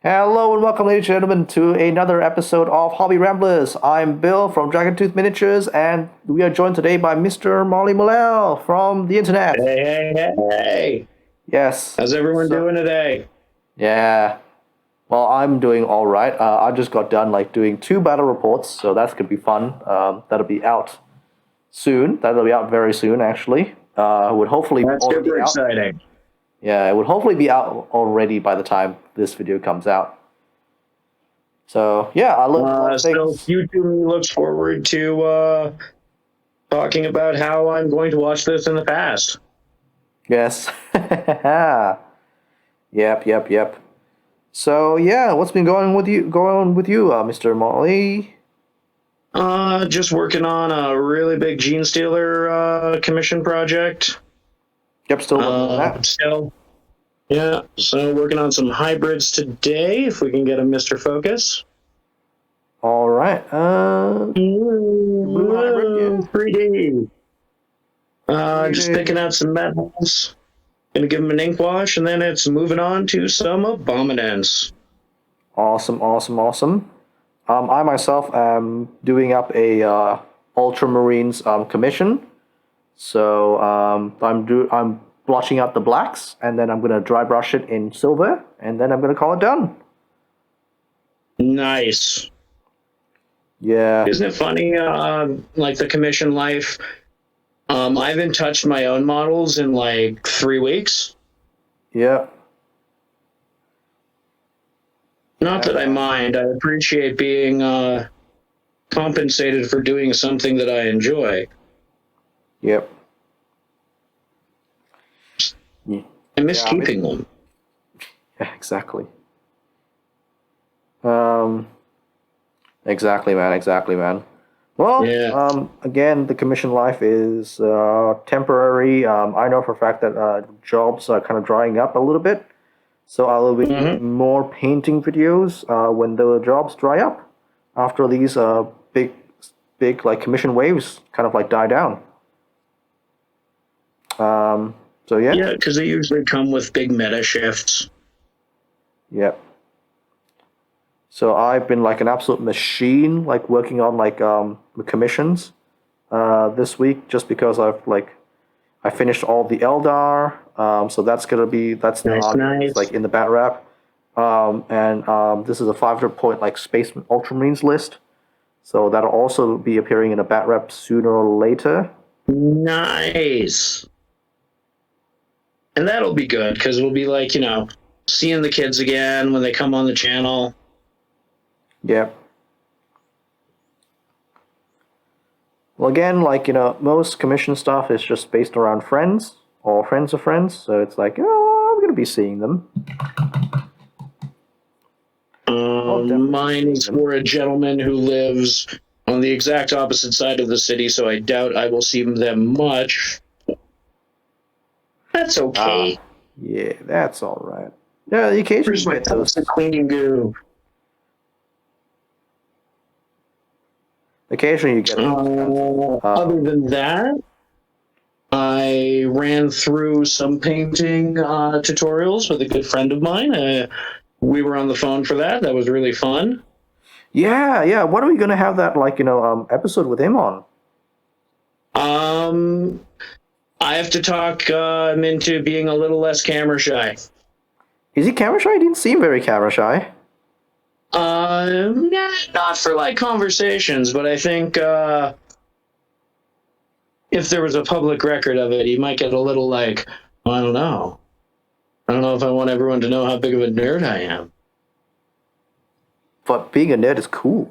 Hello and welcome, ladies and gentlemen, to another episode of Hobby Ramblers. I'm Bill from Dragon Tooth Miniatures, and we are joined today by Mr. Molly Mullell from the internet. Hey. Yes. How's everyone doing today? Yeah. Well, I'm doing all right. I just got done doing 2 battle reports, so that's gonna be fun. That'll be out soon. That'll be out very soon, actually. Would hopefully That's already super out. exciting. Yeah, it would hopefully be out already by the time this video comes out. So yeah, I learned a lot of things. So YouTube looks forward to talking about how I'm going to watch this in the past. Yes. Yep. So yeah, what's been going on with you, Mr. Molly? Just working on a really big genestealer commission project. Yep, still working on that. So working on some hybrids today, if we can get a Mr. Focus. All right. Blue hybrid, 3D. Just picking out some metals. Gonna give them an ink wash, and then it's moving on to some abominants. Awesome. I myself am doing up a Ultramarines commission. So I'm blotching out the blacks, and then I'm gonna dry brush it in silver, and then I'm gonna call it done. Nice. Yeah. Isn't it funny? Like the commission life. I haven't touched my own models in 3 weeks. Yeah. Not that I mind. I appreciate being compensated for doing something that I enjoy. Yep. I miss keeping them. Yeah, exactly. Exactly, man. Well, yeah. Again, the commission life is temporary. I know for a fact that jobs are kind of drying up a little bit, so I will be doing more painting videos when the jobs dry up after these big commission waves kind of die down. So yeah. Yeah, because they usually come with big meta shifts. Yep. So I've been an absolute machine, working on the commissions this week, just because I finished all the Eldar. So that's nice. in the bat wrap. And this is a 500-point Space Ultramarines list. So that'll also be appearing in a bat wrap sooner or later. Nice. And that'll be good because we'll be seeing the kids again when they come on the channel. Yep. Well, again, most commission stuff is just based around friends or friends of friends. So it's I'm going to be seeing them. Mine is for a gentleman who lives on the exact opposite side of the city, so I doubt I will see them much. That's okay. Yeah, that's all right. Yeah, the occasionally Where's my those cleaning goo? Occasionally you get other than that, I ran through some painting tutorials with a good friend of mine. We were on the phone for that. That was really fun. Yeah. When are we going to have that episode with him on? I have to talk him into being a little less camera shy. Is he camera shy? He didn't seem very camera shy. Not for conversations, but I think if there was a public record of it, he might get a little I don't know. I don't know if I want everyone to know how big of a nerd I am. But being a nerd is cool.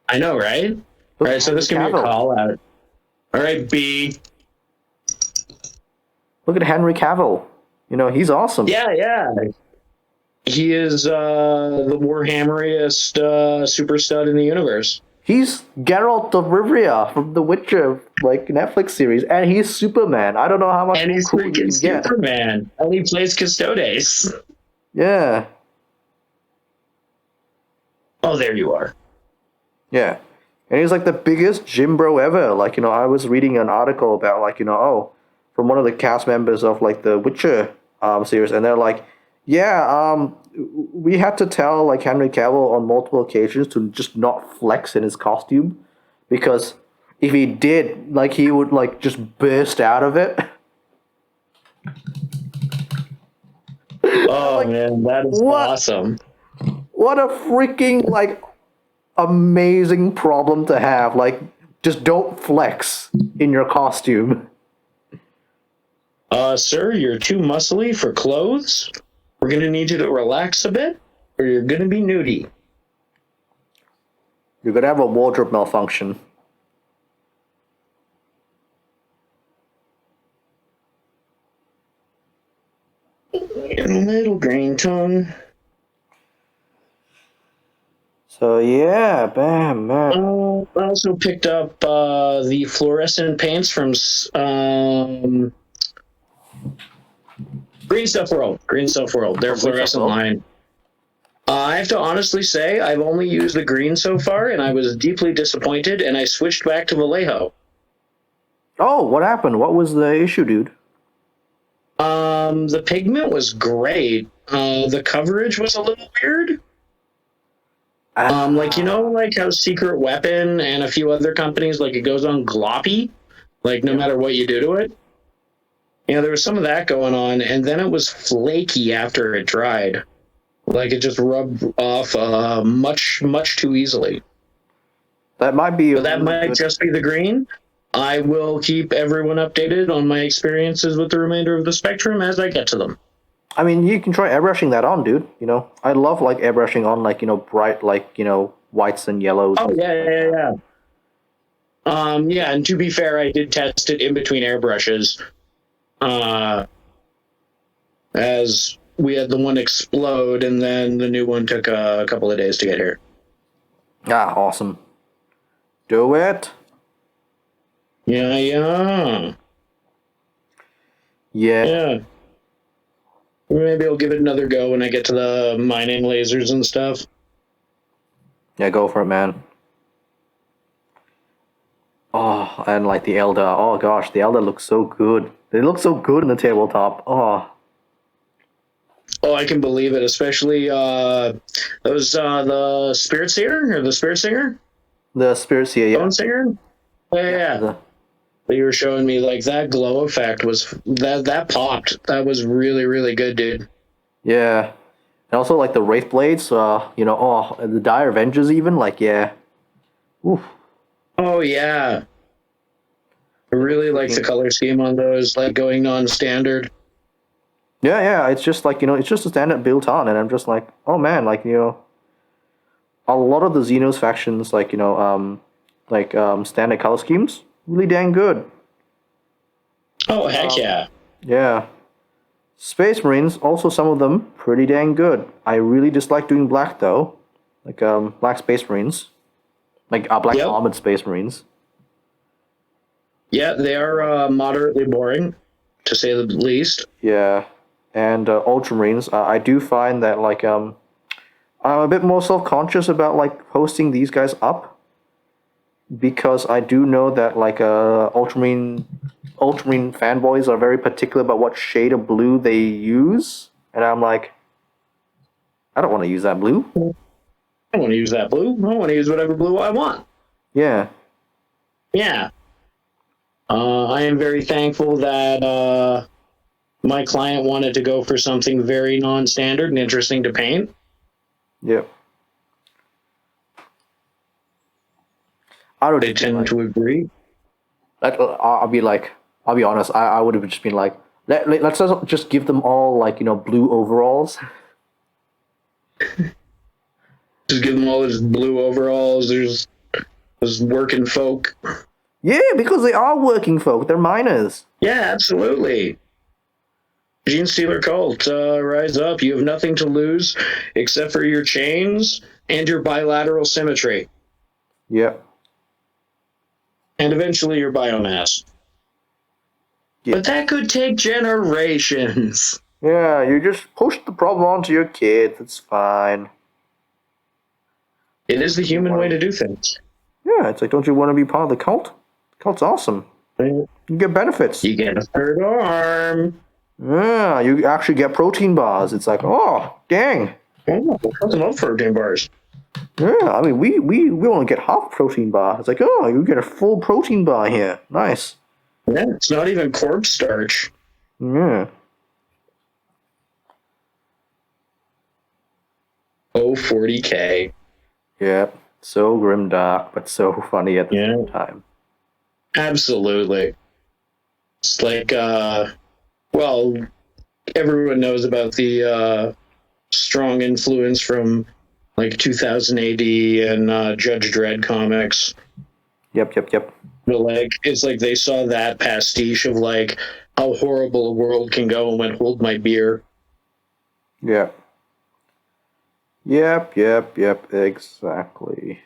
I know, right? All right, so this can be a call out. All right, B. Look at Henry Cavill. He's awesome. Yeah. He is the Warhammeriest super stud in the universe. He's Geralt of Rivia from the Witcher Netflix series, and he's Superman. I don't know how much and he's cool you can get. Superman, and he plays Custodes. Yeah. Oh, there you are. Yeah, and he's the biggest gym bro ever. I was reading an article about from one of the cast members of the Witcher series, and they're we had to tell like Henry Cavill on multiple occasions to just not flex in his costume, because if he did, like he would like just burst out of it. Oh Like, man, that is what? awesome. What a freaking like amazing problem to have. Like, just don't flex in your costume. Sir, you're too muscly for clothes. We're gonna need you to relax a bit, or you're gonna be nudie. You're gonna have a wardrobe malfunction. Little green tongue. So yeah, bam, man. I also picked up the fluorescent paints from Green Stuff World. Green Stuff World. Their fluorescent line. I have to honestly say, I've only used the green so far, and I was deeply disappointed, and I switched back to Vallejo. Oh, what happened? What was the issue, dude? The pigment was great. The coverage was a little weird. Like, you know, like how Secret Weapon and a few other companies, like it goes on gloppy, like no matter what you do to it. You know, there was some of that going on, and then it was flaky after it dried. Like it just rubbed off much too easily. That might be. But that might just be the green. I will keep everyone updated on my experiences with the remainder of the spectrum as I get to them. I mean, you can try airbrushing that on, dude. You know, I love like airbrushing on like, you know, bright like, you know, whites and yellows. Oh yeah. Yeah, and to be fair, I did test it in between airbrushes. As we had the one explode, and then the new one took a couple of days to get here. Ah, awesome. Do it. Yeah. Maybe I'll give it another go when I get to the mining lasers and stuff. Yeah, go for it, man. Oh, and like the Elder. Oh gosh, the Elder looks so good. They look so good in the tabletop. Oh, I can believe it. Especially those the Spirit Seer or the Spirit Singer. The Spirit Seer, yeah. Bone Singer. Yeah. That you were showing me, like that glow effect was that popped. That was really, really good, dude. Yeah, and also like the Wraith Blades. You know, the Dire Avengers even. Like, yeah. Oof. Oh yeah. I really like the color scheme on those, like going non-standard. Yeah. It's just like, you know, it's just a standard built on, and I'm just like, oh man, like, you know, a lot of the Xenos factions, like, you know, standard color schemes, really dang good. Oh heck yeah. Yeah. Space Marines, also some of them pretty dang good. I really dislike doing black though, like black Space Marines, like black armored Space Marines. Yeah, they are moderately boring, to say the least. Yeah, and Ultramarines, I do find that like I'm a bit more self-conscious about like posting these guys up, because I do know that like Ultramarine fanboys are very particular about what shade of blue they use, and I'm like, I don't want to use that blue. I don't want to use that blue. I want to use whatever blue I want. Yeah. Yeah. I am very thankful that my client wanted to go for something very non-standard and interesting to paint. Yep. They tend to agree. I'll be honest. I would have just been like, let's just give them all like, you know, blue overalls. Just give them all those blue overalls. There's those working folk. Yeah, because they are working folk. They're miners. Yeah, absolutely. Genestealer cult, rise up. You have nothing to lose except for your chains and your bilateral symmetry. Yep. And eventually your biomass. Yep. But that could take generations. Yeah, you just push the problem onto your kids. It's fine. It is the human way to do things. Yeah, it's like, don't you want to be part of the cult? The cult's awesome. You get benefits. You get a third arm. Yeah, you actually get protein bars. It's like, oh, dang. Oh, I love protein bars. Yeah, I mean, we only get half protein bar. It's like, oh, you get a full protein bar here. Nice. Yeah, it's not even corpse starch. Yeah. Oh, 40K. Yeah. So grimdark, but so funny at the same time. Absolutely. It's like, well, everyone knows about the strong influence from like 2000 AD and Judge Dredd comics. Yep. But like, it's like they saw that pastiche of like how horrible a world can go and went, hold my beer. Yep. Exactly.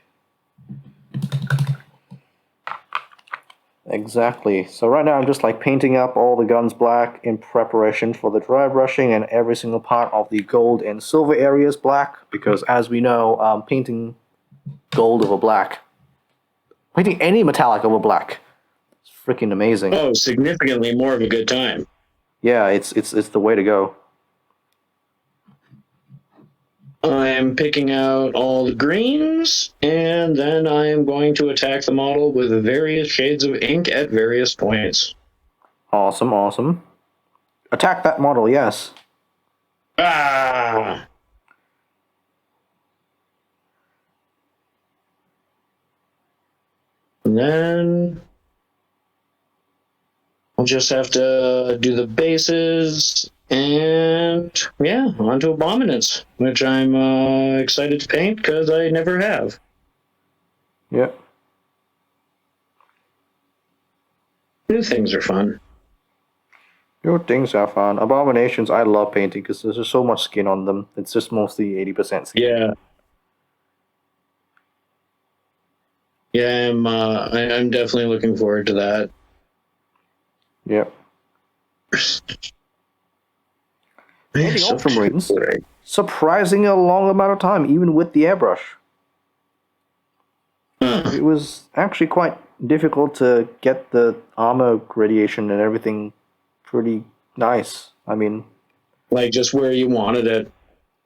Exactly. So right now I'm just like painting up all the guns black in preparation for the dry brushing, and every single part of the gold and silver areas black, because as we know, painting gold over black, painting any metallic over black, it's freaking amazing. Oh, significantly more of a good time. Yeah, it's the way to go. I'm picking out all the greens, and then I am going to attack the model with various shades of ink at various points. Awesome. Attack that model, yes. Ah! And then I'll just have to do the bases, and yeah, on to Abominants, which I'm excited to paint because I never have. Yep. New things are fun. New things are fun. Abominations, I love painting because there's just so much skin on them. It's just mostly 80% skin. Yeah. Yeah, I'm definitely looking forward to that. Yep. Painting Ultramarines, surprising a long amount of time, even with the airbrush. It was actually quite difficult to get the armor gradation and everything pretty nice. I mean, like just where you wanted it.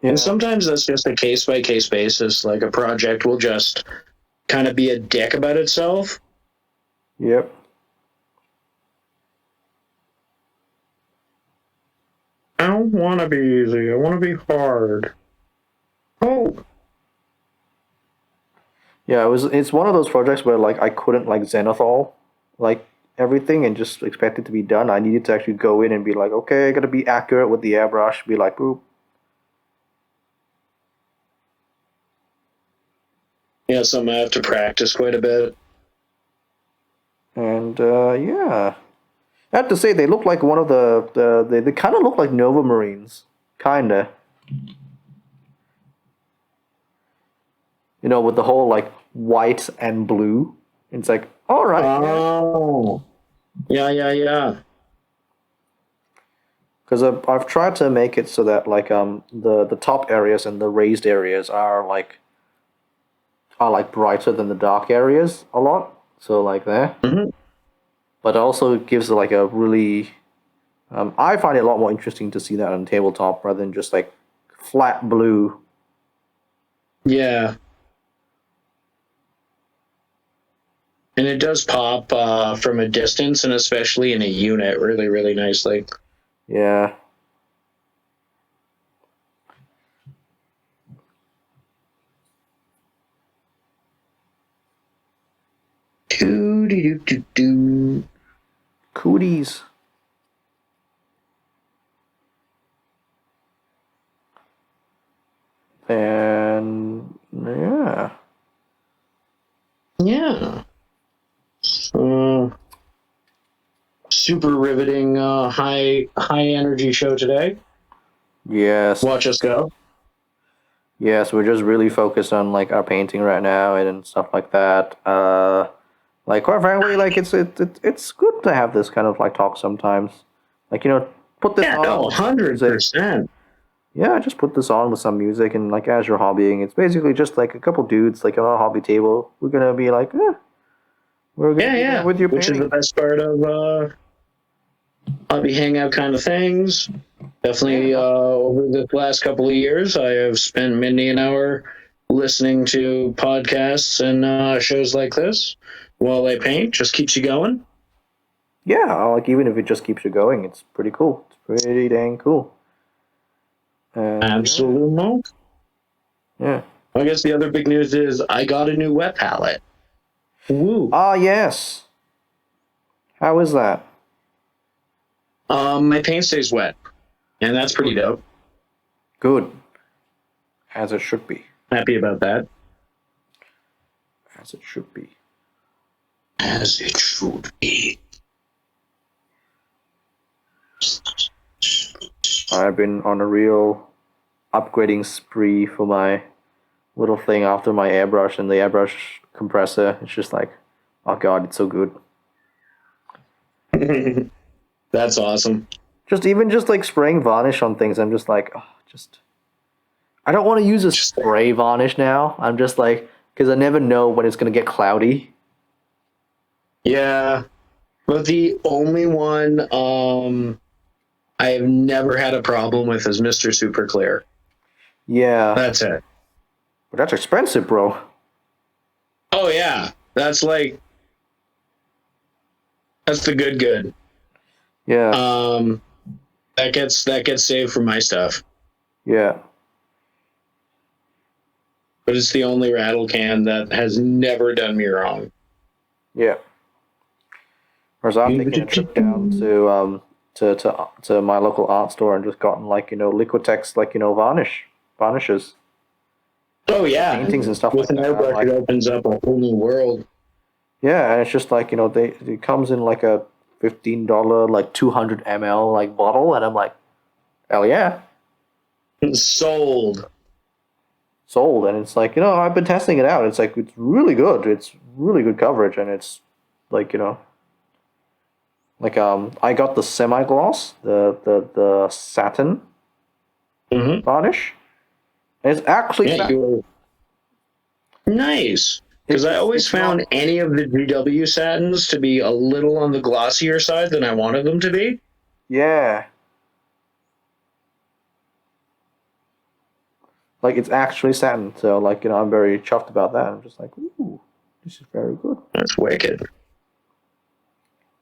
Yeah. And sometimes that's just a case-by-case basis. Like a project will just kind of be a dick about itself. Yep. I don't want to be easy. I want to be hard. Oh. Yeah, it's one of those projects where like I couldn't like zenithal like everything and just expect it to be done. I needed to actually go in and be like, okay, I gotta be accurate with the airbrush, be like, boop. Yeah, something I have to practice quite a bit. And yeah. I have to say they look like one of they kind of look like Nova Marines. Kinda. You know, with the whole like white and blue. It's like, alright. Oh. Yeah. Because I've tried to make it so that like the top areas and the raised areas are like brighter than the dark areas a lot. So like there. Mm-hmm. But also it gives like a really I find it a lot more interesting to see that on tabletop rather than just like flat blue. Yeah. And it does pop from a distance, and especially in a unit, really, really nicely. Yeah. Cooties. And yeah. Yeah. Super riveting, high energy show today. Yes. Watch us go. Yes, we're just really focused on like our painting right now and stuff like that. Like quite frankly, like it's good to have this kind of like talk sometimes. Like, you know, put this on. No, 100%. Yeah, just put this on with some music, and like as you're hobbying, it's basically just like a couple dudes like on a hobby table. We're gonna be like, we're gonna be there with your which painting. is the best part of hobby hangout kind of things. Definitely over the last couple of years, I have spent many an hour listening to podcasts and shows like this while I paint. Just keeps you going. Yeah, like even if it just keeps you going, it's pretty cool. It's pretty dang cool. Absolutely. Yeah. I guess the other big news is I got a new wet palette. Woo. Ah, yes. How is that? My paint stays wet, and that's pretty dope. Good. As it should be. Happy about that. As it should be. As it should be. I've been on a real upgrading spree for my little thing after my airbrush and the airbrush compressor. It's just like, oh god, it's so good. That's awesome. Just like spraying varnish on things, I'm just like, I don't want to use a spray varnish now. I'm just like, because I never know when it's going to get cloudy. Yeah. But the only one I have never had a problem with is Mr. Super Clear. Yeah. That's it. But that's expensive, bro. Oh, yeah. That's the good. Yeah. That gets saved from my stuff. Yeah. But it's the only rattle can that has never done me wrong. Yeah. Whereas I've taken a trip down to my local art store and just gotten like, Liquitex, like, varnishes. Oh yeah, Paintings and stuff with like an that. airbrush, Like, it opens up a whole new world. yeah, and it's just like, it comes in like a $15 like 200 ml like bottle, and I'm like, hell yeah. Sold. And it's like, I've been testing it out. It's like, it's really good. It's really good coverage, and it's like, like I got the semi-gloss, the satin varnish. And it's actually satin. Nice. Because I always found any of the GW satins to be a little on the glossier side than I wanted them to be. Yeah. Like, it's actually satin, so like, I'm very chuffed about that. I'm just like, ooh, this is very good. That's wicked.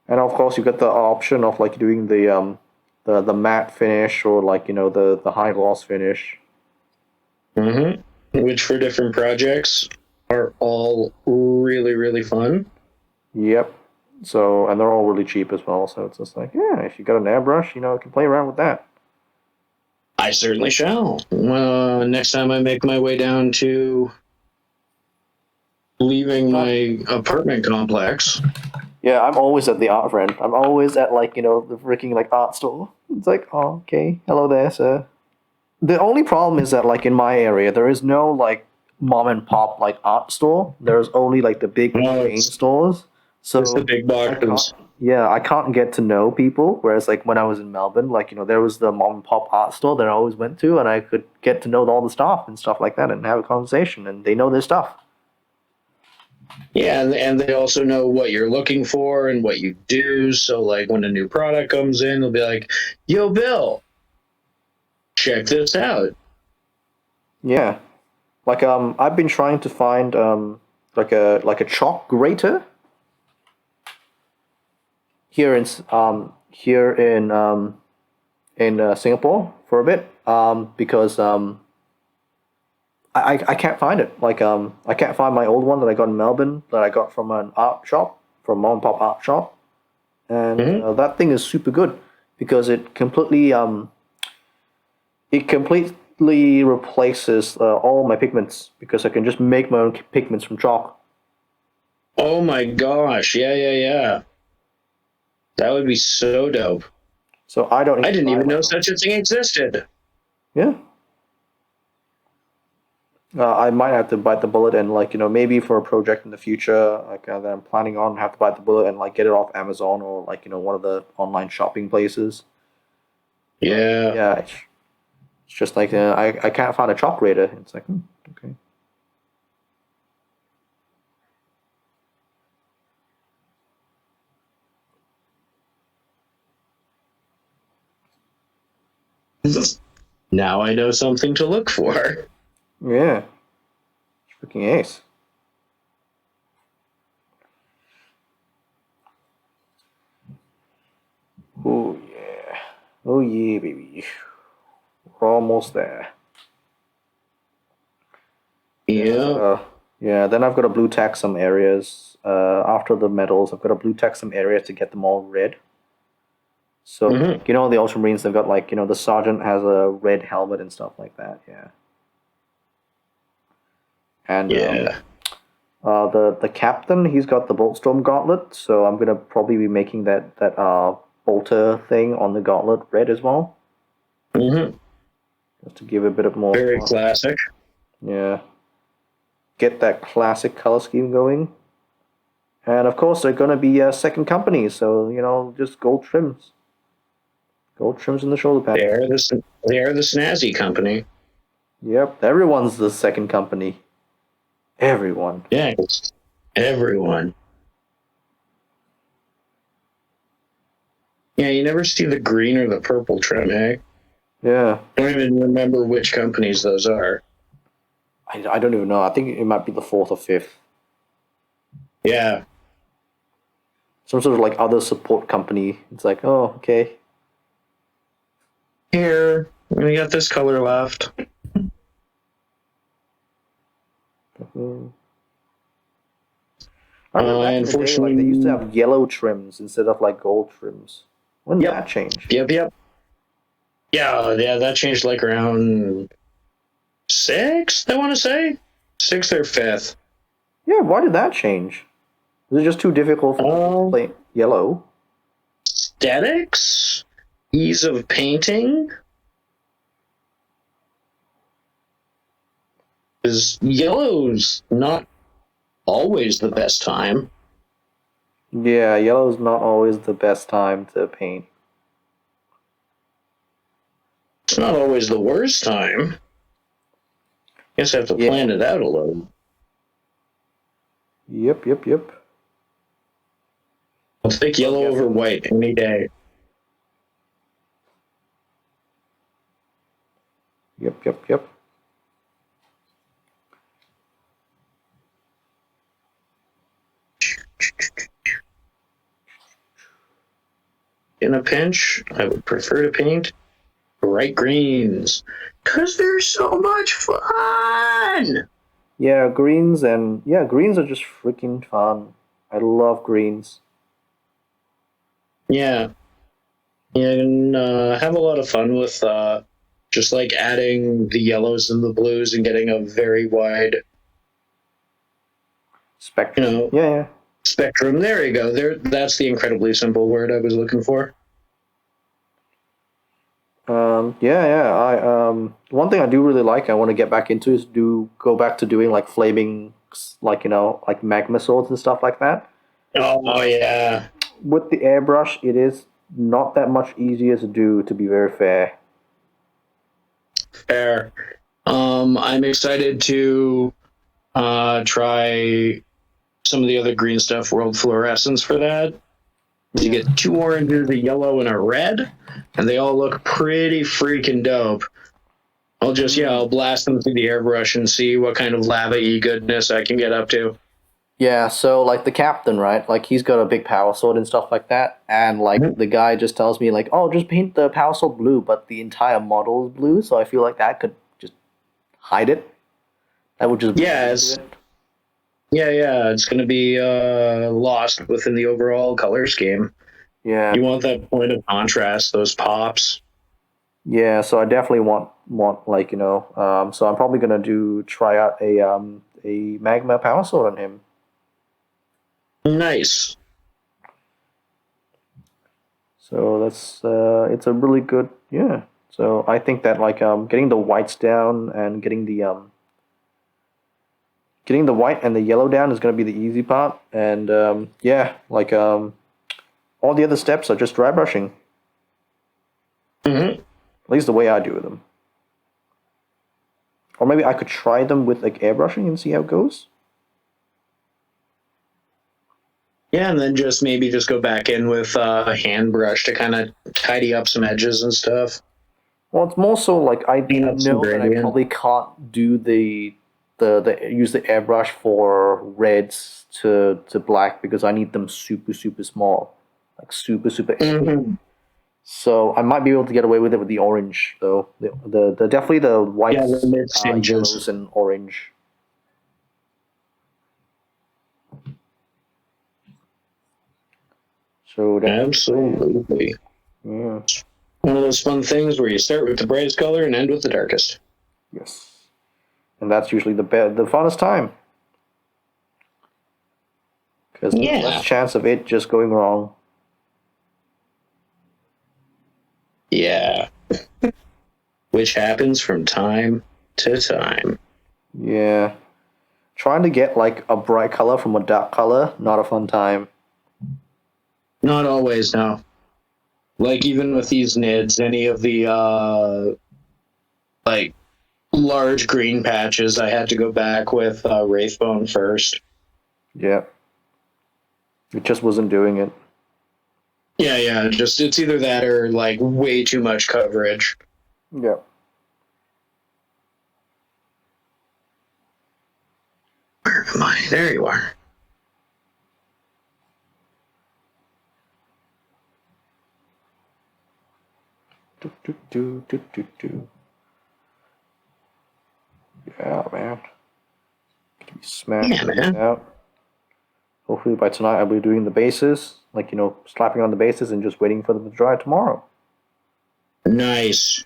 And of course, you get the option of like doing the matte finish or like the high gloss finish. Which for different projects are all really, really fun. Yep. So, and they're all really cheap as well. So it's just like, yeah, if you got an airbrush, you can play around with that. I certainly shall. Next time I make my way down to leaving my apartment complex. Yeah, I'm always at the art friend. I'm always at like, the freaking like art store. It's like, oh, okay, hello there, sir. The only problem is that like in my area, there is no like mom and pop like art store. There's only like the big chain stores. So it's the big boxes. I can't get to know people. Whereas like when I was in Melbourne, like there was the mom and pop art store that I always went to, and I could get to know all the staff and stuff like that, and have a conversation, and they know their stuff. Yeah, and they also know what you're looking for and what you do. So like when a new product comes in, they'll be like, "Yo, Bill, check this out." Yeah, like I've been trying to find like a chalk grater here in Singapore for a bit because I can't find it. Like I can't find my old one that I got in Melbourne that I got from an art shop, from mom and pop art shop, and that thing is super good because it completely replaces all my pigments because I can just make my own pigments from chalk. Oh my gosh! Yeah. That would be so dope. So I didn't even know such a thing existed. Yeah. I might have to bite the bullet and like maybe for a project in the future like that I'm planning on have to bite the bullet and like get it off Amazon or like one of the online shopping places. Yeah. Yeah. It's just like I can't find a chalk grater. It's like okay. Now I know something to look for. Yeah. Freaking ace. Oh yeah. Oh yeah, baby. We're almost there. Yeah. Yeah, then I've got to blue tack some areas. After the medals, I've got to blue tack some areas to get them all red. So, Mm-hmm. you know, the Ultramarines, they've got like, you know, the sergeant has a red helmet and stuff like that. Yeah. And Yeah. the captain, he's got the Boltstorm gauntlet. So I'm gonna probably be making that bolter thing on the gauntlet red as well, Mm-hmm. just to give a bit of more. Very classic. Yeah. Get that classic color scheme going. And of course, they're gonna be second company, so you know, just gold trims. Gold trims in the shoulder pad. They are the snazzy company. Yep, everyone's the second company. Everyone. Yeah, everyone. Yeah, you never see the green or the purple trim, eh? Yeah. I don't even remember which companies those are. I don't even know. I think it might be the fourth or fifth. Yeah. Some sort of like other support company. It's like, oh, okay. Here, we got this color left. Mm. I remember back in the day, Unfortunately, like they used to have yellow trims instead of like gold trims. When did that change? Yep. Yeah, that changed like around sixth, I want to say. Sixth or fifth. Yeah, why did that change? Was it just too difficult for play yellow? Aesthetics? Ease of painting? Because yellow's not always the best time. Yeah, yellow's not always the best time to paint. It's not always the worst time. Guess I have to plan it out a little. Yep. I'll take yellow over white any day. Yep. In a pinch, I would prefer to paint bright greens because they're so much fun. Yeah, greens are just freaking fun. I love greens. Yeah, and have a lot of fun with just like adding the yellows and the blues and getting a very wide Spectrum. Yeah. spectrum. There you go. That's the incredibly simple word I was looking for. One thing I do really like, I want to get back into is go back to doing like flaming, like you know, like magma swords and stuff like that. Oh yeah. With the airbrush, it is not that much easier to do. To be very fair. Fair. I'm excited to try some of the other green stuff, World Fluorescence for that. You get 2 oranges, a yellow, and a red, and they all look pretty freaking dope. I'll blast them through the airbrush and see what kind of lava-y goodness I can get up to. Yeah, so like the captain, right? Like he's got a big power sword and stuff like that, and like the guy just tells me like, "Oh, just paint the power sword blue," but the entire model is blue, so I feel like that could just hide it. That would just It's going to be lost within the overall color scheme. Yeah. You want that point of contrast, those pops. Yeah, so I definitely want like you know, so I'm probably gonna try out a magma power sword on him. Nice. So that's it's a really good So I think that like getting the whites down and getting the white and the yellow down is gonna be the easy part, and all the other steps are just dry brushing. Mm-hmm. At least the way I do them. Or maybe I could try them with like airbrushing and see how it goes. Yeah, and then maybe go back in with a hand brush to kind of tidy up some edges and stuff. Well, it's more so like I Clean up some know that I gradient. probably can't do the use the airbrush for reds to black because I need them super small, like super airy. Mm-hmm. So I might be able to get away with it with the orange though. The definitely the Yeah, the whites, mid stages. yellows, and orange. So that's Absolutely. yeah. One of those fun things where you start with the brightest color and end with the darkest. Yes, and that's usually the funnest time because there's less Yeah. chance of it just going wrong. Yeah. Which happens from time to time. Yeah, trying to get like a bright color from a dark color, not a fun time. Not always, no. Like even with these NIDs, any of the like large green patches, I had to go back with Wraithbone first. Yeah, it just wasn't doing it. Yeah. Just it's either that or like way too much coverage. Yeah. Where am I? There you are. Do. Yeah, man. Can we smash Yeah, this man. out? Hopefully by tonight I'll be doing the bases, like slapping on the bases and just waiting for them to dry tomorrow. Nice.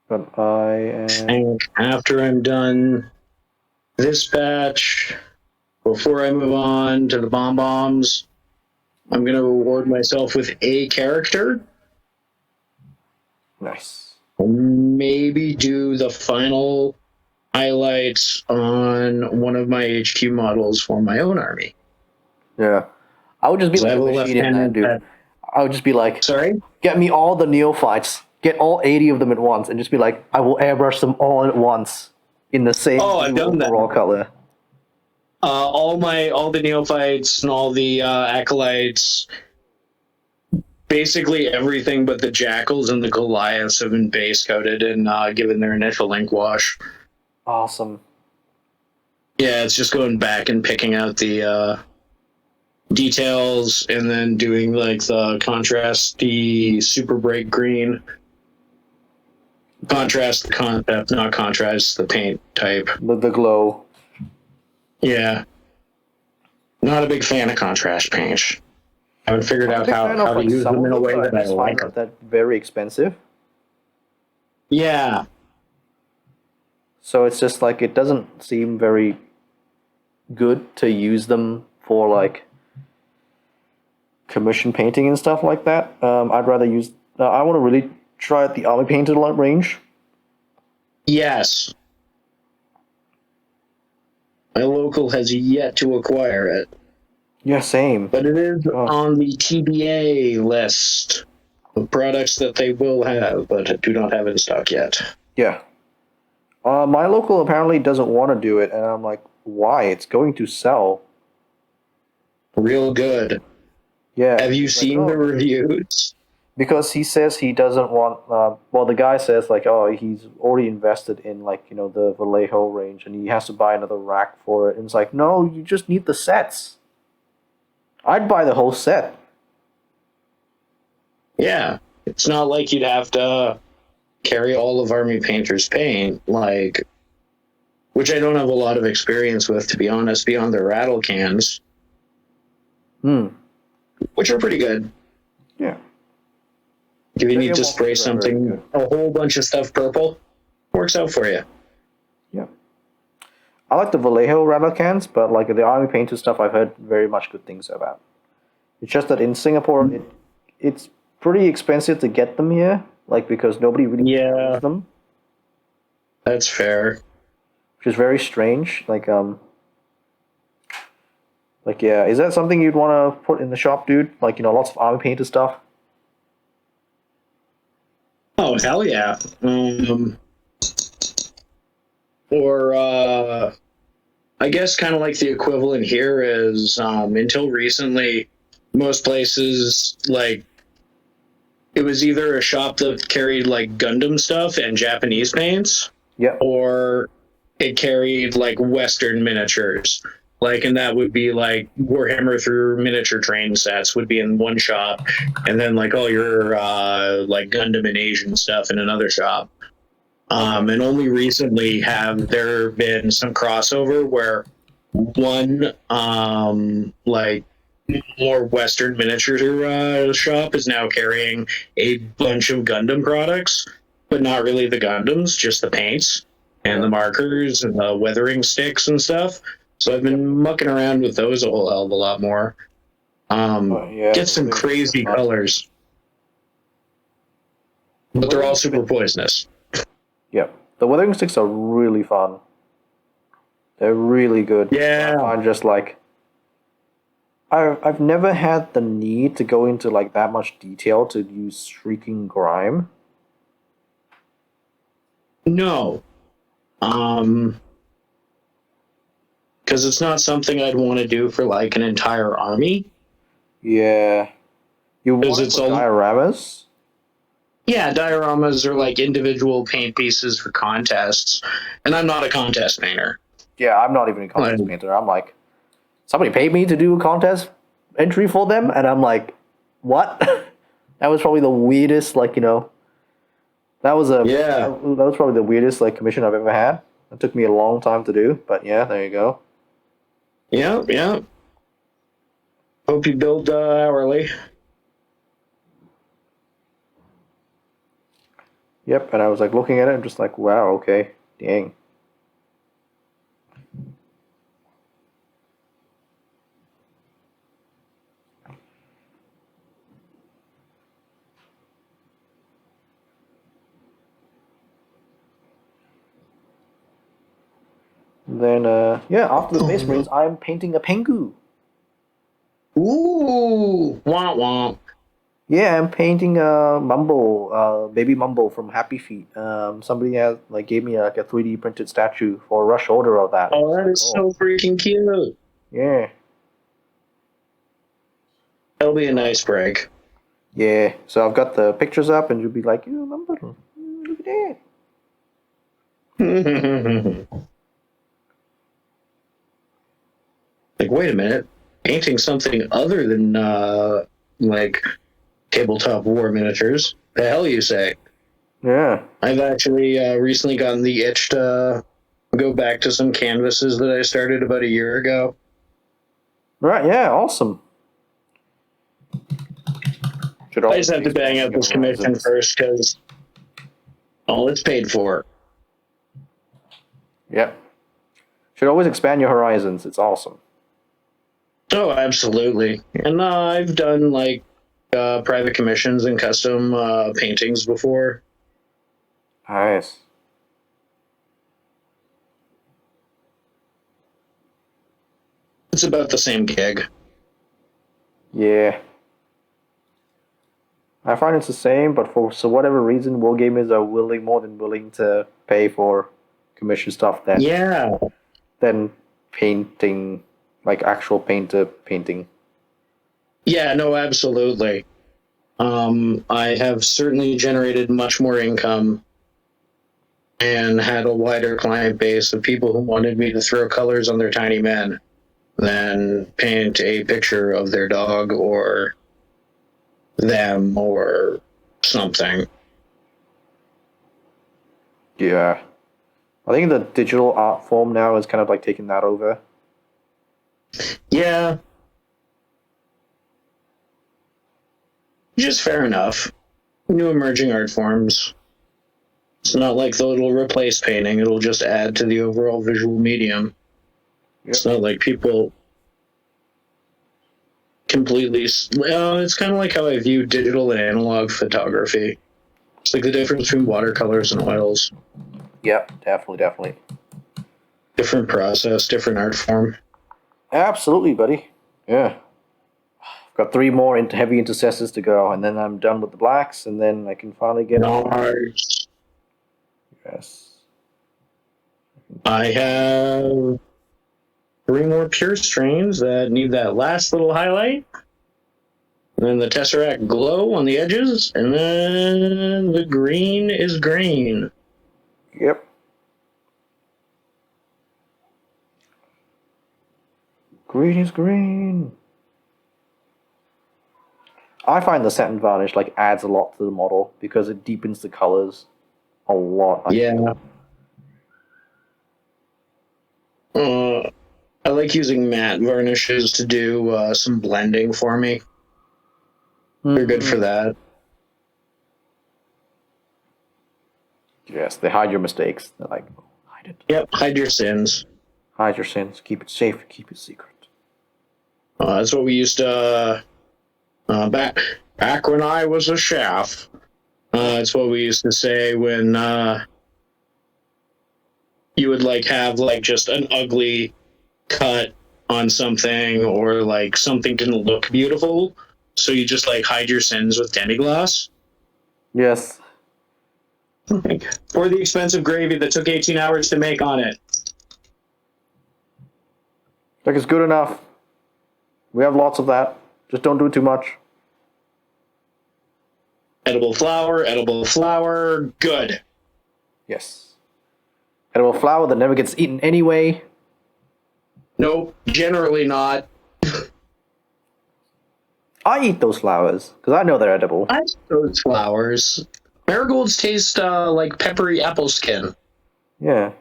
But I am. And after I'm done this batch, before I move on to the bombs, I'm going to reward myself with a character. Nice. Maybe do the final highlights on one of my HQ models for my own army. Yeah. I would just be So I like a have a machine in that, lieutenant dude. that, I would just be like, sorry? get me all the neophytes, get all 80 of them at once, and just be like, I will airbrush them all at once in the same Oh, I've done that. overall color. All the neophytes and all the acolytes, basically everything but the jackals and the Goliaths have been base coated and given their initial ink wash. Awesome. Yeah, it's just going back and picking out the details and then doing like the contrast, the super bright green. Contrast the concept, not contrast the paint type. The glow. Yeah. Not a big fan of contrast paints. I haven't figured out how to use them in a way that I like them. That very expensive. Yeah. So it's just like it doesn't seem very good to use them for like commission painting and stuff like that. I'd rather use. I want to really try out the army painted range. Yes. My local has yet to acquire it. Yeah, same. But it is on the TBA list of products that they will have, but do not have in stock yet. Yeah. My local apparently doesn't want to do it, and I'm like, why? It's going to sell. Real good. Yeah. Have you seen the reviews? Because he says he doesn't want. Well, the guy says like, oh, he's already invested in like the Vallejo range, and he has to buy another rack for it. And it's like, no, you just need the sets. I'd buy the whole set. Yeah, it's not like you'd have to carry all of Army Painter's paint, like, which I don't have a lot of experience with, to be honest, beyond the rattle cans. Which are pretty good. Yeah. If you need to spray something, a whole bunch of stuff purple, works out for you. Yeah. I like the Vallejo rattle cans, but like the Army Painter stuff, I've heard very much good things about. It's just that in Singapore, it's pretty expensive to get them here, like because nobody really uses them. That's fair. Which is very strange. Like yeah, is that something you'd want to put in the shop, dude? Like lots of Army Painter stuff. Oh, hell yeah. Or I guess kind of like the equivalent here is until recently, most places like it was either a shop that carried like Gundam stuff and Japanese paints, Yep. or it carried like Western miniatures. Like, and that would be like Warhammer through miniature train sets would be in one shop, and then like all your like Gundam and Asian stuff in another shop. And only recently have there been some crossover where one like more Western miniature shop is now carrying a bunch of Gundam products, but not really the Gundams, just the paints and the markers and the weathering sticks and stuff. So I've been mucking around with those a whole hell of a lot more. Get some crazy colors, but they're all super poisonous. Yeah, the weathering sticks are really fun. They're really good. Yeah. I'm just like, I've never had the need to go into like that much detail to use Shrieking Grime. No. Because it's not something I'd want to do for like an entire army. Yeah. You want it for dioramas? Yeah, dioramas are like individual paint pieces for contests, and I'm not a contest painter. Yeah, I'm not even a contest painter. I'm like, somebody paid me to do a contest entry for them, and I'm like, what? That was probably the weirdest, like, that was that was probably the weirdest like commission I've ever had. It took me a long time to do, but yeah, there you go. Yeah. Hope you build hourly. Yep, and I was like looking at it and just like, wow, okay, dang. Then, after the Space Marines, I'm painting a Pengu. Ooh, womp womp. Yeah, I'm painting a Mumble, baby Mumble from Happy Feet. Somebody has gave me like a 3D printed statue for a rush order of that. Oh, that is so freaking cute. Yeah. That'll be a nice break. Yeah, so I've got the pictures up, and you'll be like, "You Mumble, look at that." Like, wait a minute, painting something other than like tabletop war miniatures? The hell you say? Yeah. I've actually recently gotten the itch to go back to some canvases that I started about a year ago. Right. Yeah. Awesome. I just have to bang out this commission first because it's paid for. Yep. Should always expand your horizons. It's awesome. Oh, absolutely. And I've done like private commissions and custom paintings before. Nice. It's about the same gig. Yeah. I find it's the same, but for whatever reason, wargamers are more than willing to pay for commission stuff than painting, like actual painter painting. Yeah, no, absolutely. I have certainly generated much more income and had a wider client base of people who wanted me to throw colors on their tiny men than paint a picture of their dog or them or something. Yeah. I think the digital art form now is kind of like taking that over. Yeah. Just fair enough. New emerging art forms. It's not like it'll replace painting, it'll just add to the overall visual medium. Yep. It's not like people completely... it's kind of like how I view digital and analog photography. It's like the difference between watercolors and oils. Yep, definitely. Different process, different art form. Absolutely, buddy. Yeah. I've got 3 more heavy intercessors to go, and then I'm done with the blacks, and then I can finally get Nice. Yes. I have 3 more pure strains that need that last little highlight. And then the Tesseract glow on the edges, and then the green is green. Yep. Green is green. I find the satin varnish like adds a lot to the model because it deepens the colors a lot. Yeah. I like using matte varnishes to do some blending for me. They're good for that. Yes, they hide your mistakes. They're like, oh, hide it. Yep, hide your sins. Hide your sins. Keep it safe. Keep it secret. That's what we used to back when I was a chef. It's what we used to say when you would like have like just an ugly cut on something, or like something didn't look beautiful, so you just like hide your sins with demi-glace. Yes. Or the expensive gravy that took 18 hours to make on it. Like it's good enough. We have lots of that. Just don't do it too much. Edible flour, good. Yes. Edible flour that never gets eaten anyway. Nope, generally not. I eat those flowers because I know they're edible. I eat those flowers. Marigolds taste like peppery apple skin. Yeah.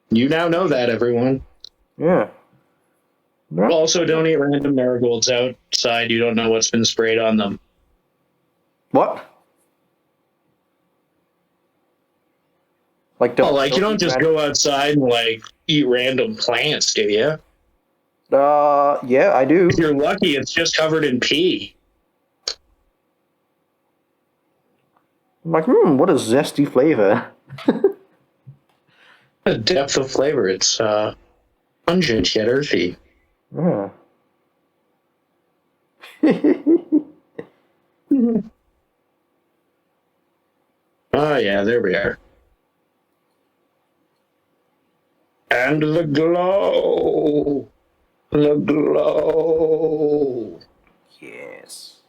You now know that, everyone. Yeah. Also, don't eat random marigolds outside. You don't know what's been sprayed on them. What? Like, you don't just go outside and like eat random plants, do you? Yeah, I do. If you're lucky, it's just covered in pee. I'm like, what a zesty flavor. The depth of flavor. It's pungent yet earthy. Yeah. Oh yeah, there we are. And the glow. The glow. Yes.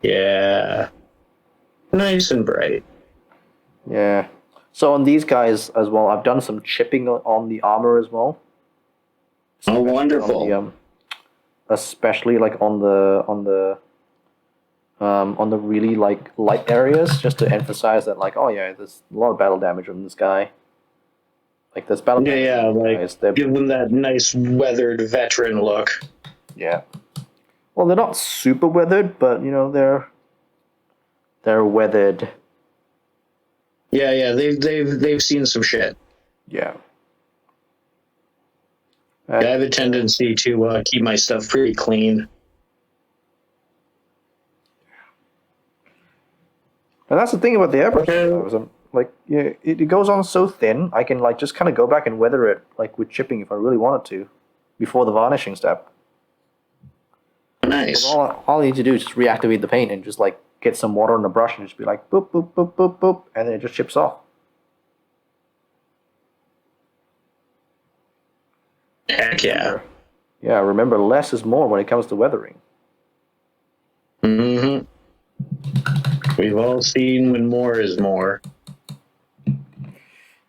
Yeah. Nice and bright. Yeah. So on these guys as well, I've done some chipping on the armor as well. Oh, wonderful. Especially like on the really like light areas, just to emphasize that like, oh yeah, there's a lot of battle damage on this guy. Like there's battle damage. Yeah, like guys. give them that nice weathered veteran look. Yeah. Well, they're not super weathered, but you know they're weathered. Yeah, they've seen some shit. Yeah. I have a tendency to keep my stuff pretty clean. And that's the thing about the airbrush. Like, yeah, it goes on so thin. I can like just kind of go back and weather it like with chipping if I really wanted to, before the varnishing step. Nice. All I need to do is just reactivate the paint and just like get some water on the brush and just be like boop boop boop boop boop, and then it just chips off. Heck yeah. Yeah, remember, less is more when it comes to weathering. Mm-hmm. We've all seen when more is more.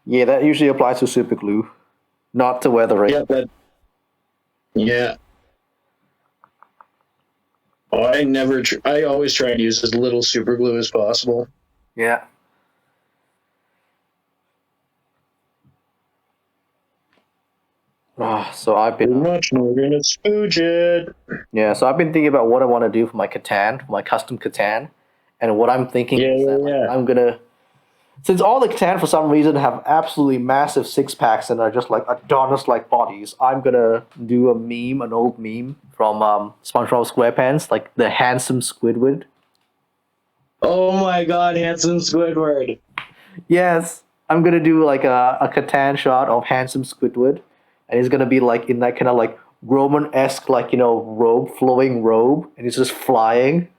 Yeah, that usually applies to super glue, not to weathering. Yeah. Oh, I always try and use as little super glue as possible. Yeah. So I've been Too much, and we're gonna spooge it. Yeah, so I've been thinking about what I want to do for my Catan, for my custom Catan, and what I'm thinking is that like, I'm gonna, since all the Catan for some reason have absolutely massive six packs and are just like Adonis-like bodies, I'm gonna do a meme, an old meme from SpongeBob SquarePants, like the handsome Squidward. Oh my god, handsome Squidward! Yes, I'm gonna do like a Catan shot of handsome Squidward, and he's gonna be like in that kind of like Roman-esque, like, you know, flowing robe, and he's just flying.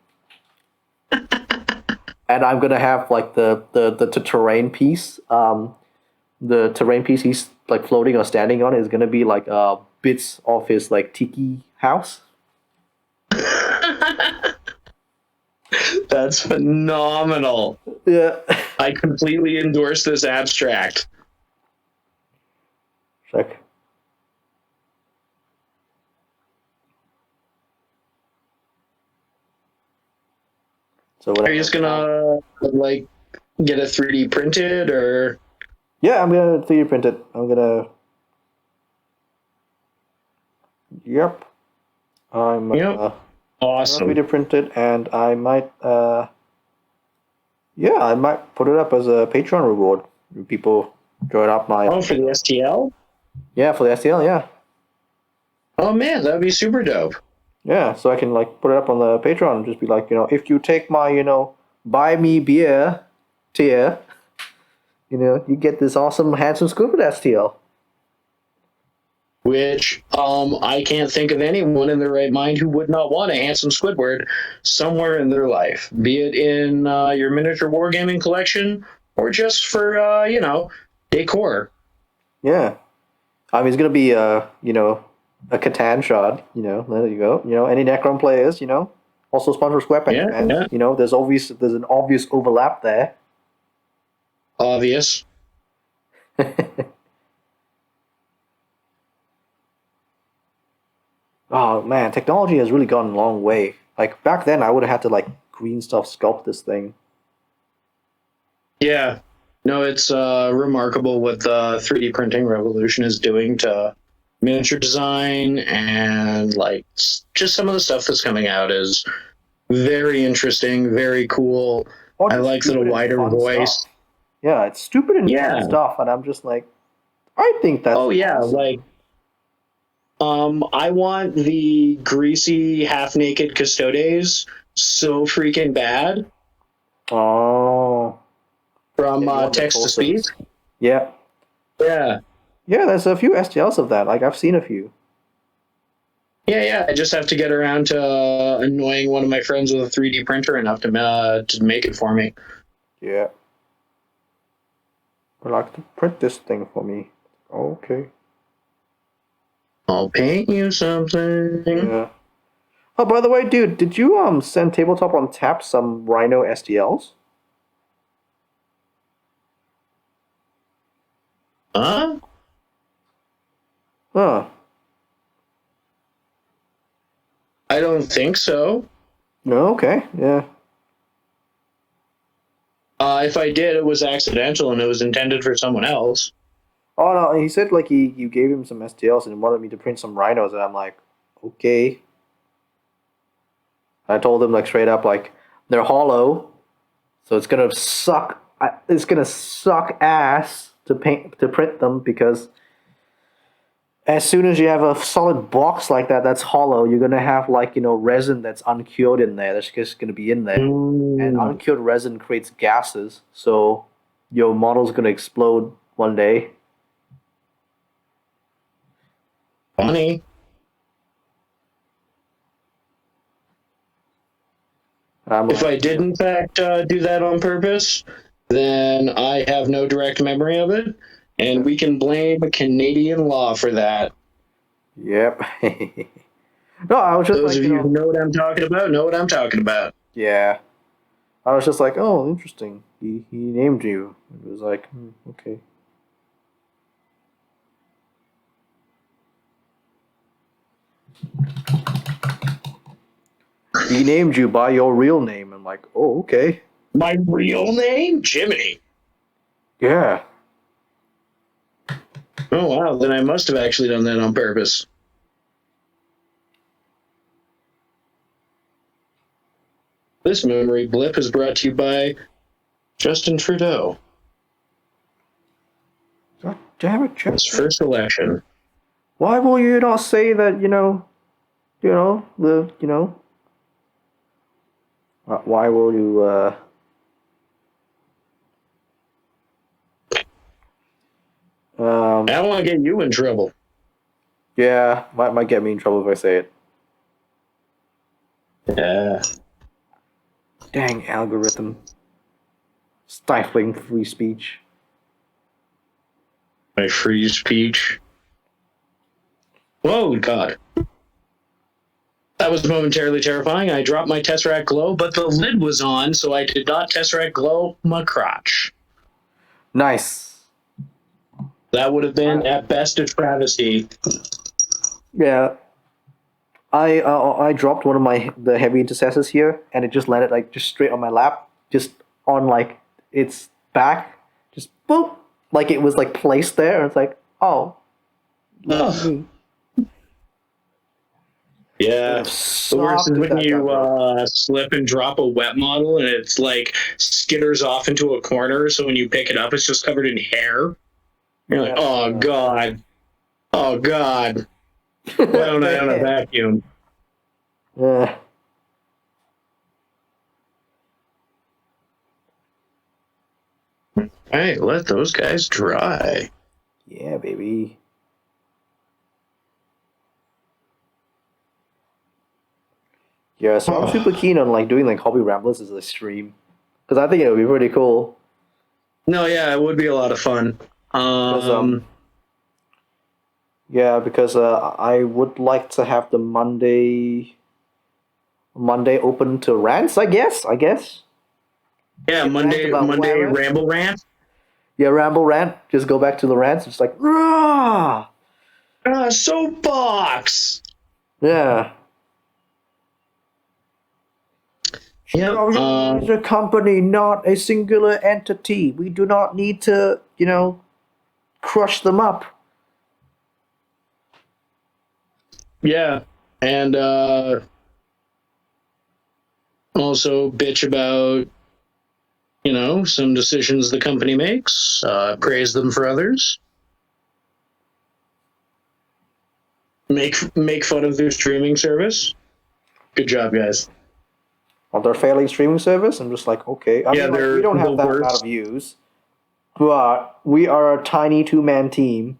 And I'm gonna have like the terrain piece, the terrain piece he's like floating or standing on is gonna be like bits of his like tiki house. That's phenomenal. Yeah. I completely endorse this abstract. Check. So Are you just gonna like get it 3D printed or? Yeah, I'm gonna 3D print it. I'm gonna. Yep. I'm Awesome. 3D print it, and I might yeah, I might put it up as a Patreon reward. People join up my. Oh, for the STL? Yeah, for the STL, yeah. Oh man, that'd be super dope. Yeah, so I can like put it up on the Patreon and just be like, if you take my, buy me beer tier, you get this awesome handsome scuba STL. Which I can't think of anyone in their right mind who would not want a handsome Squidward somewhere in their life, be it in your miniature wargaming collection or just for decor. Yeah, I mean it's gonna be a Catan shot. There you go. Any Necron players, also sponsor Square Paint, Yeah, man. yeah. There's an obvious overlap there. Obvious. Oh man, technology has really gone a long way. Like back then, I would have had to like green stuff sculpt this thing. Yeah. No, it's remarkable what the 3D printing revolution is doing to miniature design, and like just some of the stuff that's coming out is very interesting, very cool. Or I just like the stupid and wider fun voice. stuff. Yeah, it's stupid and Yeah. fun stuff, and I'm just like, I think that's. Oh yeah, awesome. like I want the greasy half naked custodes so freaking bad Oh. from Yeah, you want the text to speech. torsos. Yeah. Yeah. Yeah, there's a few STLs of that. Like I've seen a few. Yeah. I just have to get around to annoying one of my friends with a 3D printer enough to make it for me. Yeah. I'd like to print this thing for me. Okay. I'll paint you something. Yeah. Oh, by the way, dude, did you send Tabletop on Tap some Rhino STLs? Huh? Huh. I don't think so. No, okay. Yeah. If I did, it was accidental and it was intended for someone else. Oh no, he said like you gave him some STLs and wanted me to print some rhinos, and I'm like, okay. I told him like straight up like they're hollow, so it's gonna suck. It's gonna suck ass to print them because as soon as you have a solid box like that that's hollow, you're gonna have like resin that's uncured in there. That's just gonna be in there, and uncured resin creates gases, so your model's gonna explode one day. Funny. If I did in fact do that on purpose, then I have no direct memory of it, and we can blame Canadian law for that. Yep. No, I was just Those like, of you who know what I'm talking about know what I'm talking about. yeah. I was just like, oh, interesting. He named you. It was like, okay. He named you by your real name. I'm like, oh, okay. My real name? Jiminy. Yeah. Oh, wow. Then I must have actually done that on purpose. This memory blip is brought to you by Justin Trudeau. God damn it, Chester. His first election. Why will you not say that, why will you, I don't want to get you in trouble. yeah, might get me in trouble if I say it. Yeah. Dang algorithm. Stifling free speech. My freeze peach. Whoa, God. That was momentarily terrifying. I dropped my Tesseract Glow, but the lid was on, so I did not Tesseract Glow my crotch. Nice. That would have been, at best, a travesty. Yeah. I dropped one of the heavy intercessors here, and it just landed like just straight on my lap, just on like its back, just boop, like it was like placed there. And it's like, oh, Ugh. Yeah, the worst is when you slip and drop a wet model and it's like skitters off into a corner. So when you pick it up, it's just covered in hair. You're like, oh God, oh God. Why don't I own a vacuum? Yeah. Hey, let those guys dry. Yeah, baby. Yeah, so I'm super keen on like doing like hobby ramblers as a stream, because I think it would be pretty cool. No, yeah, it would be a lot of fun. Yeah, because I would like to have the Monday open to rants. I guess. Yeah, Monday whatever. ramble rant. Yeah, ramble rant. Just go back to the rants. It's like, rah! Soapbox. Yeah. Yeah, is a company, not a singular entity. We do not need to, crush them up. yeah, and also bitch about some decisions the company makes. Praise them for others. Make fun of their streaming service. Good job, guys. On their failing streaming service, I'm just like, okay. I mean, we don't have that amount of views, but we are a tiny two-man team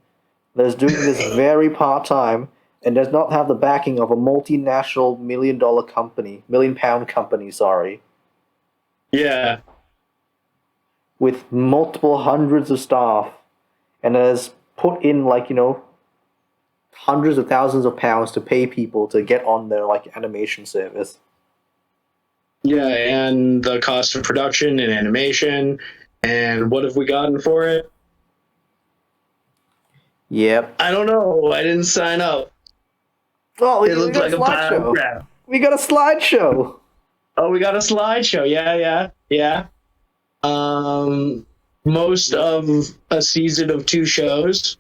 that's doing this very part-time and does not have the backing of a multinational million-pound company, sorry. Yeah. With multiple hundreds of staff, and has put in hundreds of thousands of pounds to pay people to get on their animation service. Yeah, and the cost of production and animation, and what have we gotten for it? Yep. I don't know. I didn't sign up. Oh, it looked like a pile of crap. We got a slideshow. Oh, we got a slideshow. Yeah. Most of a season of 2 shows.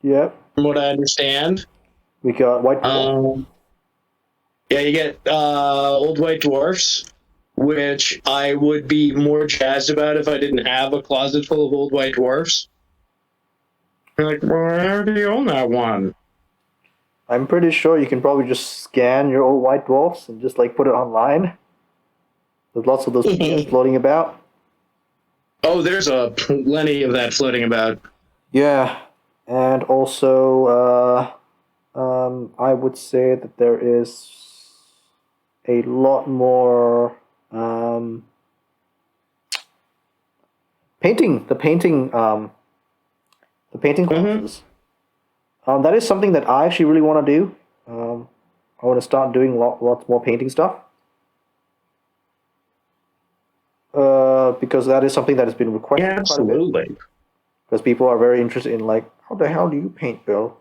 Yep. From what I understand. We got White Dwarf. Yeah, you get Old White Dwarfs, which I would be more jazzed about if I didn't have a closet full of Old White Dwarfs. You're like, well, I already own that one. I'm pretty sure you can probably just scan your Old White Dwarfs and just put it online. There's lots of those PDFs floating about. Oh, there's plenty of that floating about. Yeah, and also, I would say that there is a lot more painting. The painting classes. That is something that I actually really want to do. I want to start doing lots more painting stuff. Because that is something that has been requested quite a bit. Absolutely. Because people are very interested in how the hell do you paint, Bill?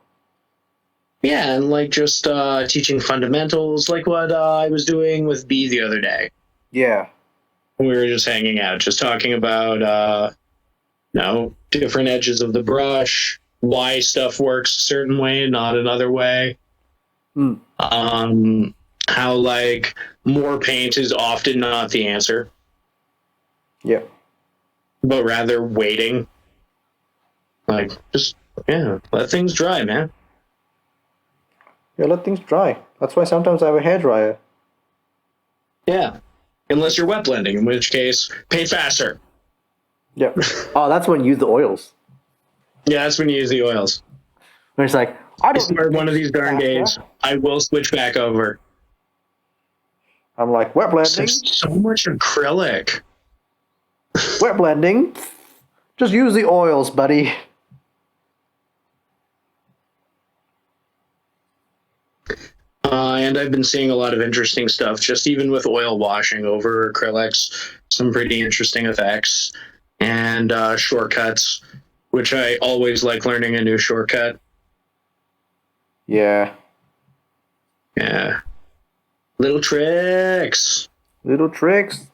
Yeah, and just teaching fundamentals, like what I was doing with B the other day. Yeah. We were just hanging out, just talking about different edges of the brush, why stuff works a certain way, not another way. How more paint is often not the answer. Yeah. But rather waiting. Let things dry, man. Yeah, let things dry. That's why sometimes I have a hairdryer. Yeah. Unless you're wet blending, in which case, paint faster. Yeah. Oh, that's when you use the oils. Yeah, that's when you use the oils. Where it's like, I don't. One of these darn days, I will switch back over. I'm like, wet blending. There's so much acrylic. Wet blending. Just use the oils, buddy. And I've been seeing a lot of interesting stuff, just even with oil washing over acrylics, some pretty interesting effects and shortcuts, which I always like learning a new shortcut. Yeah. Yeah. Little tricks. Little tricks.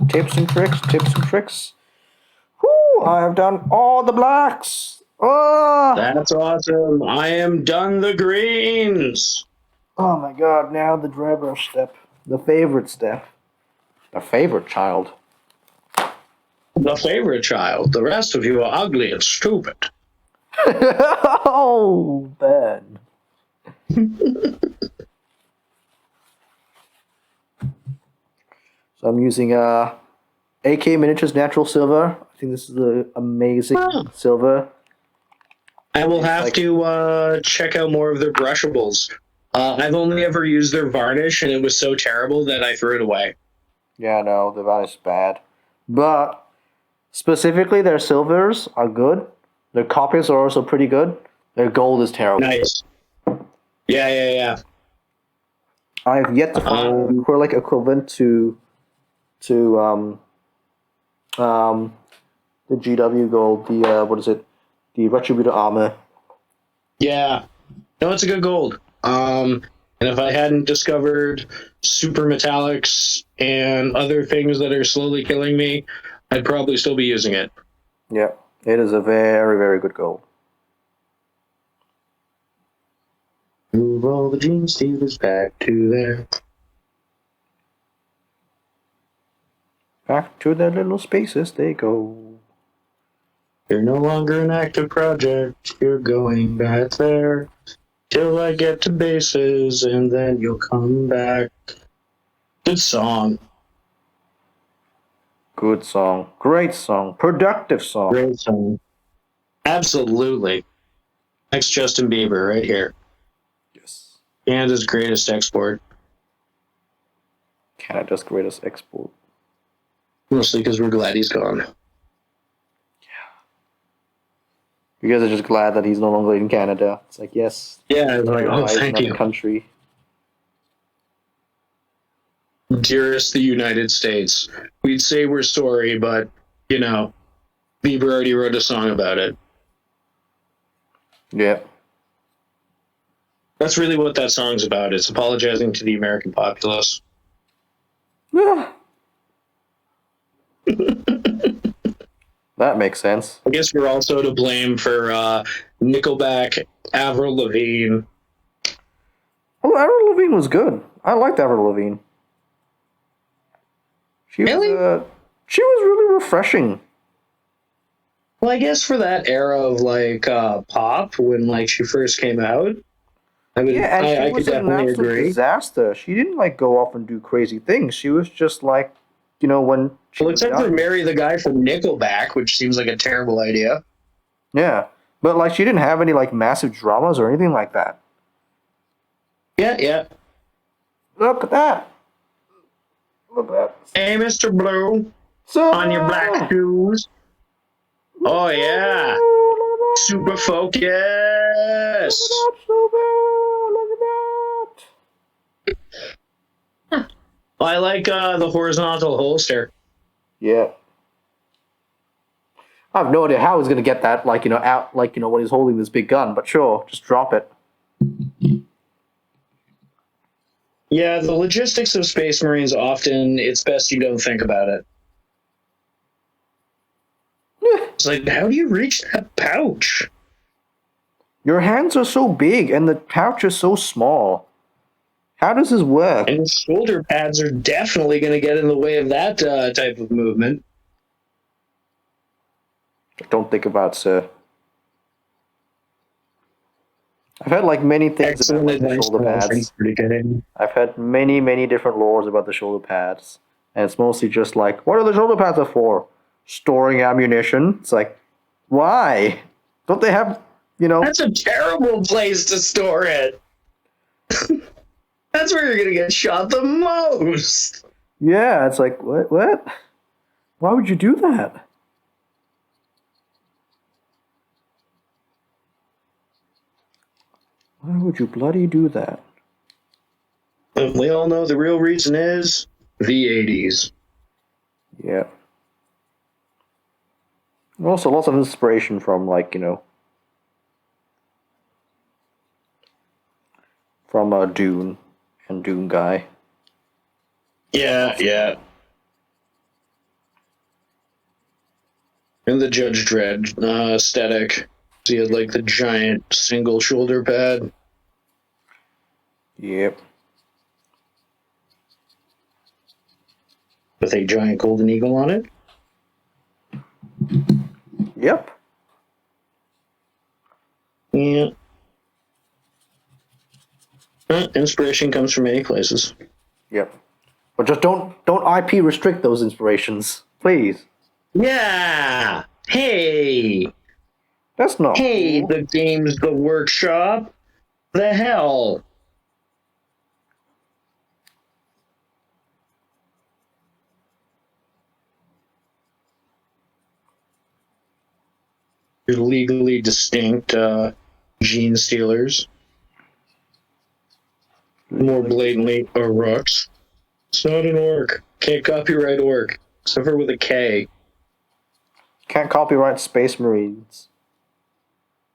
Tips and tricks. Tips and tricks. Whoo! I have done all the blacks. Oh! That's awesome. I am done the greens. Oh my god, now the dry brush step. The favorite step. The favorite child. The favorite child. The rest of you are ugly and stupid. Oh, Ben. So I'm using AK Miniatures Natural Silver. I think this is an amazing silver. I will have to check out more of their brushables. I've only ever used their varnish, and it was so terrible that I threw it away. Yeah, no, the varnish is bad. But specifically, their silvers are good. Their copies are also pretty good. Their gold is terrible. Nice. Yeah. I've yet to find an acrylic equivalent to the GW gold. The what is it? The Retributor armor. Yeah. No, it's a good gold. And if I hadn't discovered super metallics and other things that are slowly killing me, I'd probably still be using it. Yeah, it is a very, very good gold. Move all the genestealers back to there. Back to their little spaces they go. You're no longer an active project. You're going back there till I get to bases, and then you'll come back. Good song. Good song. Great song. Productive song. Great song. Absolutely. Next Justin Bieber right here. Yes. Canada's greatest export. Canada's greatest export. Mostly because we're glad he's gone. You guys are just glad that he's no longer in Canada. It's like, yes. Yeah, like, oh, he's thank another you. Country. Dearest the United States. We'd say we're sorry, but, you know, Bieber already wrote a song about it. Yeah. That's really what that song's about. It's apologizing to the American populace. Yeah. That makes sense. I guess we're also to blame for Nickelback, Avril Lavigne. Oh, Avril Lavigne was good. I liked Avril Lavigne. She was really refreshing. Well, I guess for that era of like pop, when like she first came out, I mean, Yeah, and I she could was an definitely absolute agree. disaster. She didn't like go off and do crazy things. She was just like, you know, when she Well, was except for young. marry the guy from Nickelback, which seems like a terrible idea. Yeah, but like she didn't have any like massive dramas or anything like that. Yeah. Look at that. Look at that. Hey, Mr. Blue, So on your black shoes. Oh yeah, super focused. I like the horizontal holster. Yeah. I have no idea how he's gonna get that, like, you know, out, like, you know, when he's holding this big gun, but sure, just drop it. Yeah, the logistics of Space Marines often, it's best you don't think about it. It's like, how do you reach that pouch? Your hands are so big and the pouch is so small. How does this work? And shoulder pads are definitely going to get in the way of that type of movement. Don't think about, sir. I've had like many things about like, the shoulder pads. I've had many different lores about the shoulder pads, and it's mostly just like, what are the shoulder pads for? Storing ammunition. It's like, why? Don't they have, you know? That's a terrible place to store it. That's where you're gonna get shot the most. Yeah, it's like, what? Why would you do that? Why would you bloody do that? We all know the real reason is the 80s. Yeah. Also, lots of inspiration from, like, from Dune and Dune Guy. Yeah. And the Judge Dredd aesthetic. He had like the giant single shoulder pad. Yep. With a giant golden eagle on it. Yep. Yeah. Inspiration comes from many places. Yep. But just don't IP restrict those inspirations, please. Yeah. Hey. That's not. Hey, cool. the game's the workshop. The hell. You're legally distinct genestealers. More blatantly, orcs. It's not an orc. Can't copyright orc. Except for with a K. Can't copyright Space Marines.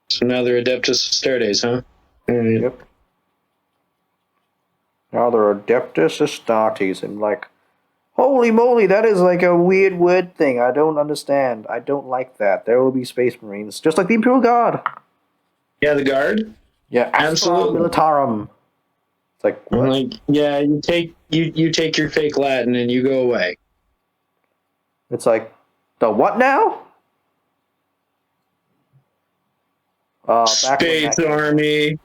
So now they're Adeptus Astartes, huh? Right. Yep. Now they're Adeptus Astartes, and like, holy moly, that is like a weird word thing. I don't understand. I don't like that. There will be Space Marines, just like the Imperial Guard. Yeah, the guard? Yeah, Absolutely. Militarum. It's like, what? Like, yeah, you take your fake Latin and you go away. It's like, the what now? Space Army.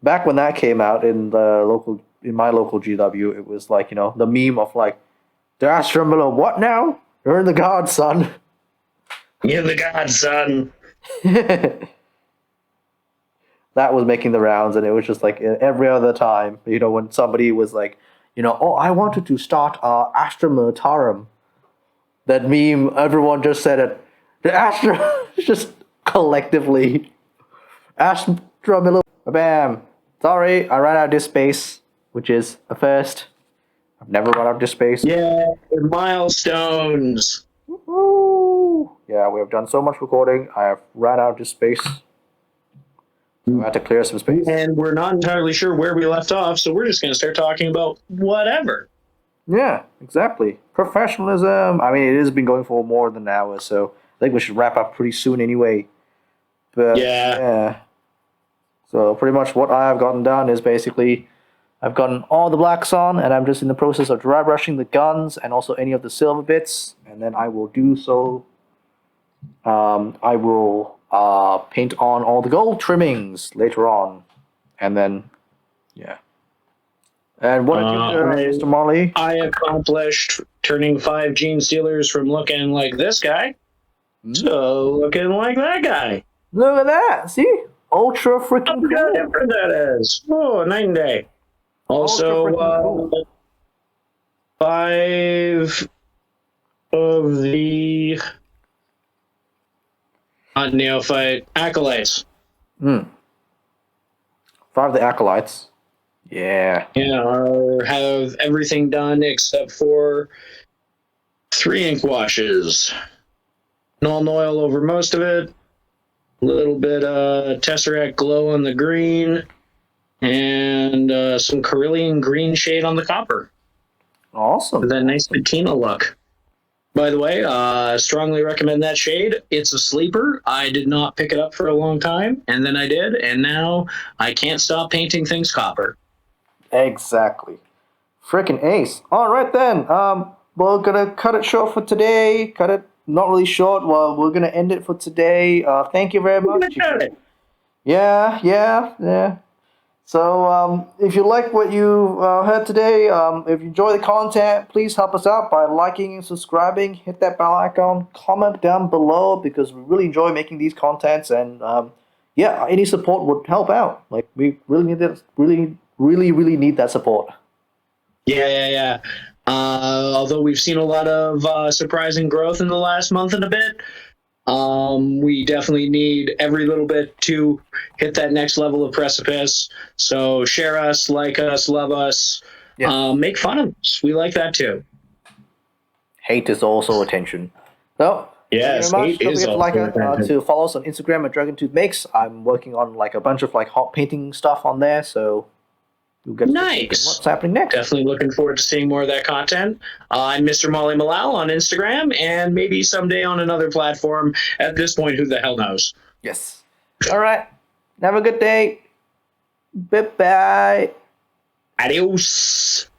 Back when that came out in my local GW, it was like, the meme of like, the Astra Miller, what now? You're in the Guard, son. You're the god, son. That was making the rounds, and it was just like every other time, when somebody was like, oh, I wanted to start Astra Militarum. That meme, everyone just said it. The Astra, just collectively. Astra Militarum, bam. Sorry, I ran out of disk space, which is a first. I've never run out of disk space. Yeah, milestones. Woo! Yeah, we have done so much recording. I have ran out of disk space. We had to clear some space. And we're not entirely sure where we left off, so we're just going to start talking about whatever. Yeah, exactly. Professionalism. I mean, it has been going for more than an hour, so I think we should wrap up pretty soon anyway. But yeah. So pretty much what I have gotten done is basically I've gotten all the blacks on, and I'm just in the process of dry brushing the guns and also any of the silver bits, and then I will do so. I will paint on all the gold trimmings later on, and then yeah. And what did you do, Mr. Marley? I accomplished turning 5 genestealers from looking like this guy to looking like that guy. Look at that! See, ultra freaking Look how cool. different that is. Oh, night and day. Also, Cool. 5 of the neophyte acolytes. 5 of the acolytes. Yeah. Have everything done except for 3 ink washes. Null oil over most of it. A little bit Tesseract glow on the green. And some Carillion green shade on the copper. Awesome. For that nice patina look. By the way, strongly recommend that shade. It's a sleeper. I did not pick it up for a long time, and then I did, and now I can't stop painting things copper. Exactly. Freaking ace. All right then. We're gonna cut it short for today. Cut it not really short. Well, we're gonna end it for today. Thank you very much. Yeah. So, if you like what you heard today, if you enjoy the content, please help us out by liking and subscribing. Hit that bell icon. Comment down below because we really enjoy making these contents, and any support would help out. Like we really need that. Really need that support. Yeah. Although we've seen a lot of surprising growth in the last month and a bit, We definitely need every little bit to hit that next level of precipice. So share us, like us, love us, make fun of us. We like that too. Hate is also attention. So, thank you very Yes, much. hate Don't is forget to also to follow us on Instagram at DragonTooth Makes. I'm working on like a bunch of like hot painting stuff on there, so you'll get to see nice. what's happening next. Definitely looking forward to seeing more of that content. I'm Mr. Molly Malal on Instagram, and maybe someday on another platform. At this point, who the hell knows? Yes. All right. Have a good day. Bye bye. Adios.